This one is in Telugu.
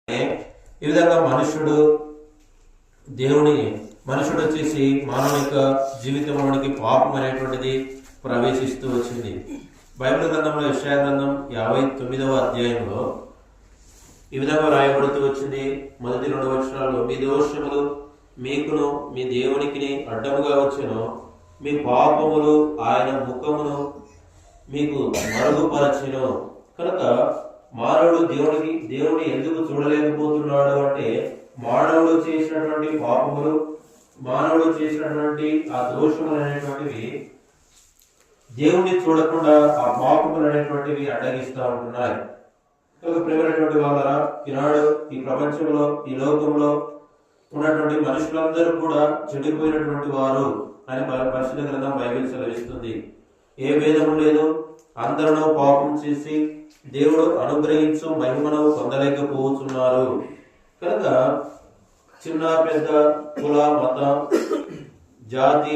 ఈ విధంగా మనుషుడు వచ్చేసి మానవ యొక్క జీవితంలోనికి పాపం అనేటువంటిది ప్రవేశిస్తూ వచ్చింది. బైబిల్ గ్రంథంలో యెషయా గ్రంథం 59వ అధ్యాయంలో ఈ విధంగా రాయబడుతూ వచ్చింది. మొదటి 2 వచనాల్లో, మీ దోషములు మీకును మీ దేవునికి అడ్డముగా వచ్చెను, మీ పాపములు ఆయన ముఖమును మీకు మరుగుపరచెను. కనుక మానవుడు దేవుని ఎందుకు చూడలేకపోతున్నాడు అంటే, మానవుడు చేసినటువంటి పాపములు, మానవుడు చేసినటువంటి ఆ దోషములు అనేటువంటివి దేవుని చూడకుండా ఆ పాపములు అనేటువంటివి అడ్డగిస్తూ ఉంటున్నాయి. ప్రియమైనటువంటి వాళ్ళరా, ఈనాడు ఈ ప్రపంచంలో, ఈ లోకంలో ఉన్నటువంటి మనుషులందరూ కూడా చెడిపోయినటువంటి వారు అని పరిశుద్ధ గ్రంథం బైబిల్ సెలవిస్తుంది. ఏ భేదము లేదు, అందరూ పాపం చేసి దేవుడు అనుగ్రహించు మహిమను పొందలేకపోతున్నారు. కనుక చిన్న పెద్ద కుల మత జాతి